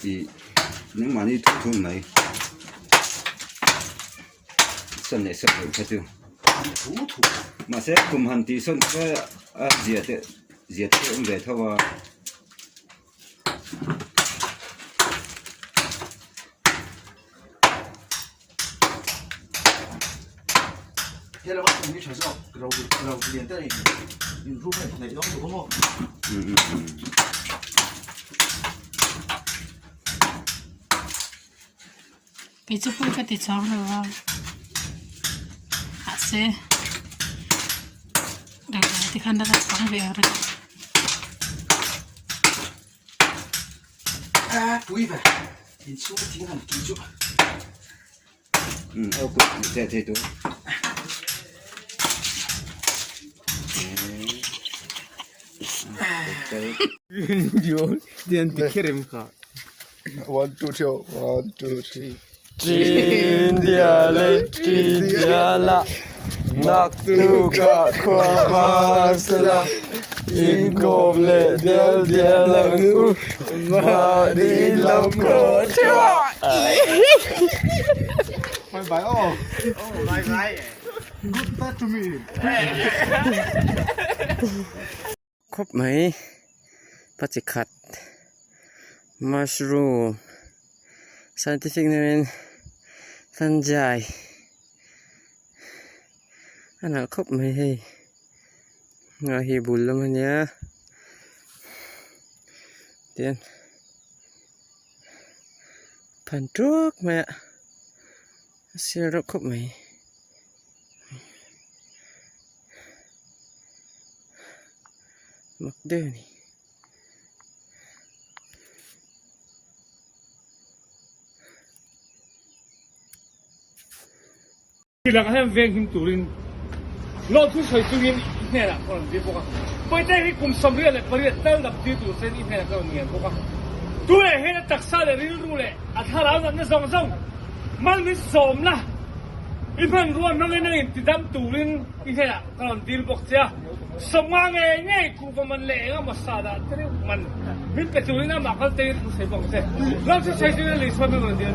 是能买你土来，算来算去看到，嘛些kum汉地算个热的热头啊。现在我们全是绕连带有入门那种有么？bị chụp cái tiệt chóng rồi vào à xe được thì khăn đã chóng về rồi quý vậy thì chú tiếng hẳn kỹ chú ok thế thôi Yo, dia dikirim kak. 1, 2, 3. 1, 2, 3. Cindiala, nak tuka kuamasala, ingomle dia lagu, mari lamko tua. Bye bye. Oh, bye. Good back to me. ครบไหมปัจจิคัดมัชรูม scientific name สันจายอันนั้นครบไหมเฮ้ยงาฮีบุลแล้วมันเนี่ยเดี๋ยวพันทุกไหมเสียรครบไหมมักเดินที่หลังให้เวงหิมตุรินรอทุกช่วยตุรินเนี่ยแหละคนที่พวกไปได้ที่กลุ่มสำเร็จเลยไปเรียนเต้าดับที่ตัวเส้นอีเนี่ยก็เงียบพวกตัวเห็นตักษาเลยรู้เลยอัธรานั้นส่งมันไม่สมนะอีเพื่อนรู้ว่านั่งนั่งติดตามตุรินอีเนี่ยก็ดีลบอกเจ้าสมังเงี้ยกูก็มันเลี้ยงมาสาดแต่เนี่ยมันมิตรตุรินน่ะมาเขาเตะรู้สึกบอกเจ้าเราจะใช้ชีวิตเลยสมัยมันเดียว